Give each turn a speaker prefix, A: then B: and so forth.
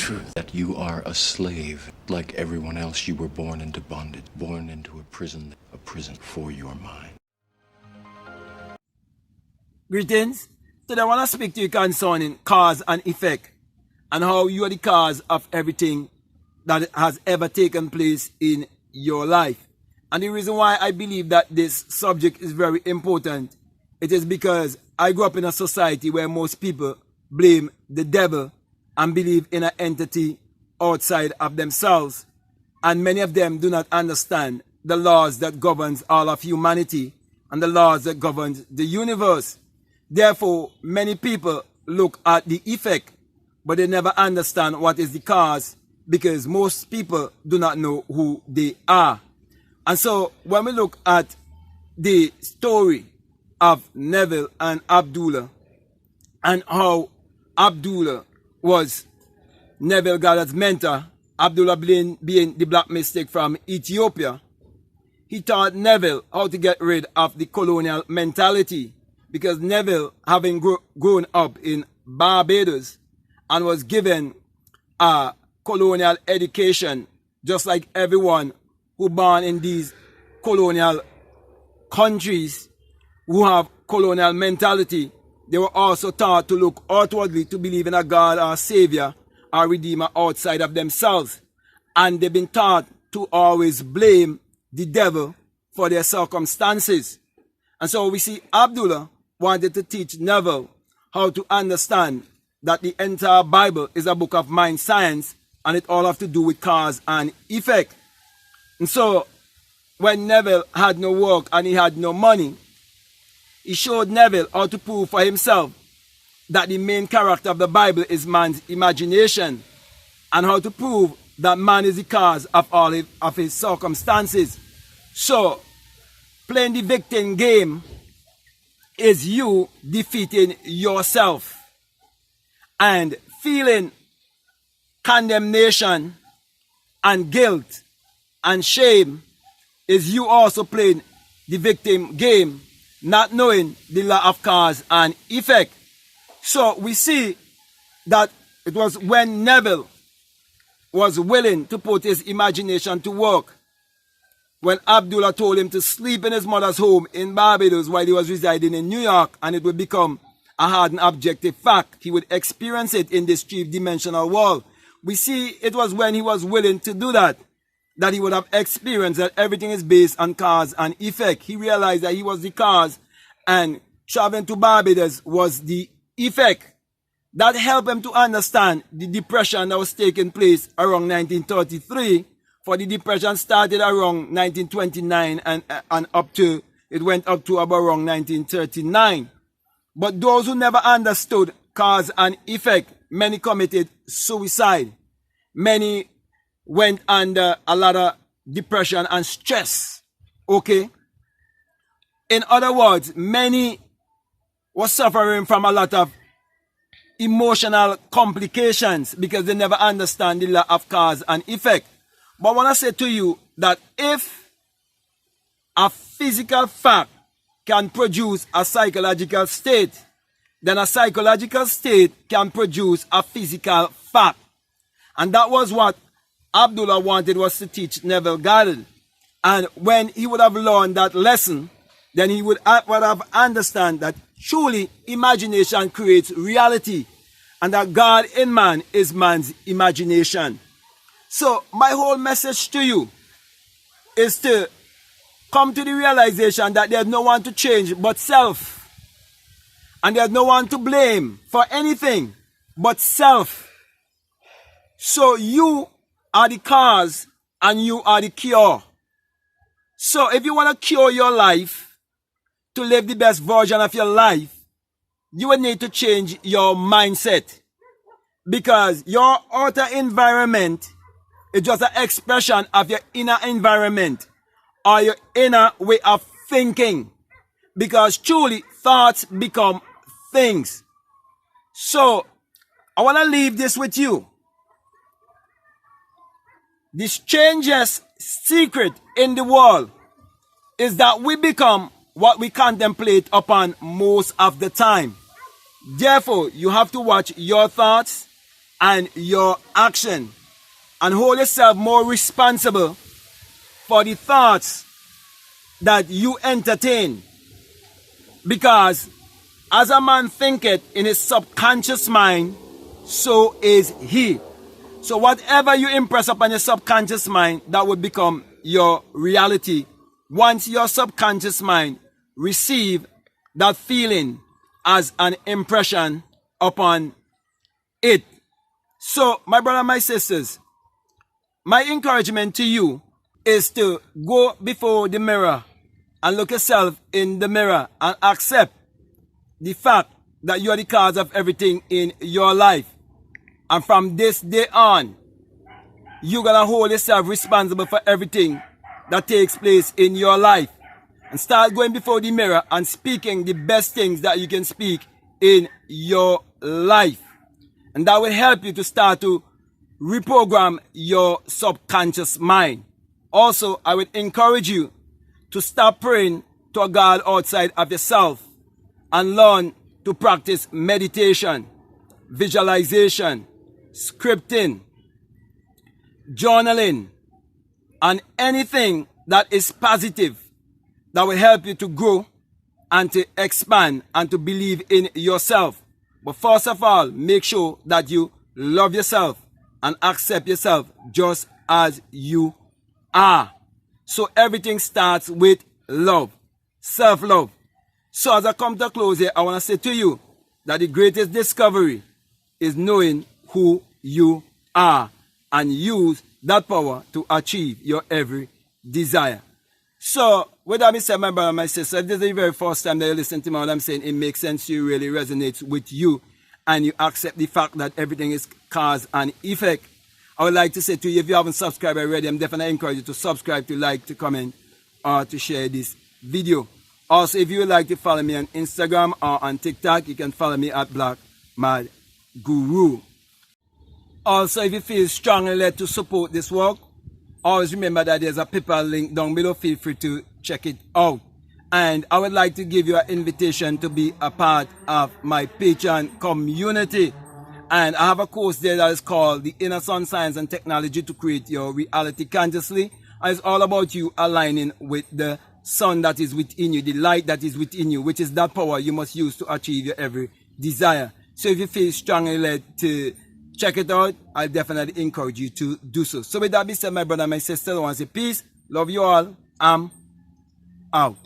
A: truth that you are a slave. Like everyone else, you were born into bondage, born into a prison for your mind.
B: Greetings. Today I want to speak to you concerning cause and effect and how you are the cause of everything that has ever taken place in your life. And the reason why I believe that this subject is very important, it is because I grew up in a society where most people blame the devil and believe in an entity outside of themselves. And many of them do not understand the laws that governs all of humanity and the laws that govern the universe. Therefore, many people look at the effect, but they never understand what is the cause, because most people do not know who they are. And so when we look at the story of Neville and Abdullah, and how Abdullah was Neville Goddard's mentor, Abdullah being the black mystic from Ethiopia, he taught Neville how to get rid of the colonial mentality, because Neville, having grown up in Barbados and was given a colonial education, just like everyone who born in these colonial countries who have colonial mentality, they were also taught to look outwardly, to believe in a God or Savior or Redeemer outside of themselves. And they've been taught to always blame the devil for their circumstances. And so we see Abdullah wanted to teach Neville how to understand that the entire Bible is a book of mind science, and it all have to do with cause and effect. And so when Neville had no work and he had no money, he showed Neville how to prove for himself that the main character of the Bible is man's imagination, and how to prove that man is the cause of all of his circumstances. So playing the victim game is you defeating yourself, and feeling condemnation and guilt and shame is you also playing the victim game, not knowing the law of cause and effect. So we see that it was when Neville was willing to put his imagination to work, when Abdullah told him to sleep in his mother's home in Barbados while he was residing in New York, and it would become a hard and objective fact. He would experience it in this three-dimensional world. We see it was when he was willing to do that, that he would have experienced that everything is based on cause and effect. He realized that he was the cause, and traveling to Barbados was the effect. That helped him to understand the depression that was taking place around 1933. For the depression started around 1929 and it went up to about around 1939. But those who never understood cause and effect, many committed suicide. Many went under a lot of depression and stress. Okay? In other words, many were suffering from a lot of emotional complications because they never understand the law of cause and effect. But I want to say to you that if a physical fact can produce a psychological state, then a psychological state can produce a physical fact. And that was what Abdullah wanted, was to teach Neville Goddard. And when he would have learned that lesson, then he would have understand that truly imagination creates reality, and that God in man is man's imagination. So my whole message to you is to come to the realization that there's no one to change but self. And there's no one to blame for anything but self. So you are the cause and you are the cure. So if you want to cure your life, to live the best version of your life, you will need to change your mindset. Because your outer environment is just an expression of your inner environment or your inner way of thinking. Because truly, thoughts become things. So, I want to leave this with you. The strangest secret in the world is that we become what we contemplate upon most of the time. Therefore, you have to watch your thoughts, and your action, and hold yourself more responsible for the thoughts that you entertain. Because as a man thinketh in his subconscious mind, so is he. So whatever you impress upon your subconscious mind, that will become your reality. Once your subconscious mind receive that feeling as an impression upon it. So my brother, my sisters, my encouragement to you is to go before the mirror and look yourself in the mirror and accept the fact that you are the cause of everything in your life. And from this day on, you're going to hold yourself responsible for everything that takes place in your life. And start going before the mirror and speaking the best things that you can speak in your life. And that will help you to start to reprogram your subconscious mind. Also, I would encourage you to stop praying to a God outside of yourself and learn to practice meditation, visualization, scripting, journaling, and anything that is positive that will help you to grow and to expand and to believe in yourself. But first of all, make sure that you love yourself and accept yourself just as you are. So everything starts with love, self-love. So as I come to a close here, I want to say to you that the greatest discovery is knowing who you are and use that power to achieve your every desire. So with that being said, my brother, my sister, if this is the very first time that you listen to me, what I'm saying, it makes sense to you, really resonates with you, and you accept the fact that everything is cause and effect. I would like to say to you, if you haven't subscribed already, I'm definitely encourage you to subscribe, to like, to comment, or to share this video. Also, if you would like to follow me on Instagram or on TikTok, you can follow me at Black Mad Guru. Also, if you feel strongly led to support this work, always remember that there's a PayPal link down below. Feel free to check it out. And I would like to give you an invitation to be a part of my Patreon community. And I have a course there that is called The Inner Sun Science and Technology to Create Your Reality Consciously. And it's all about you aligning with the sun that is within you, the light that is within you, which is that power you must use to achieve your every desire. So if you feel strongly led to check it out, I definitely encourage you to do so. So with that being said, my brother, my sister, I want to say peace, love you all, I'm out.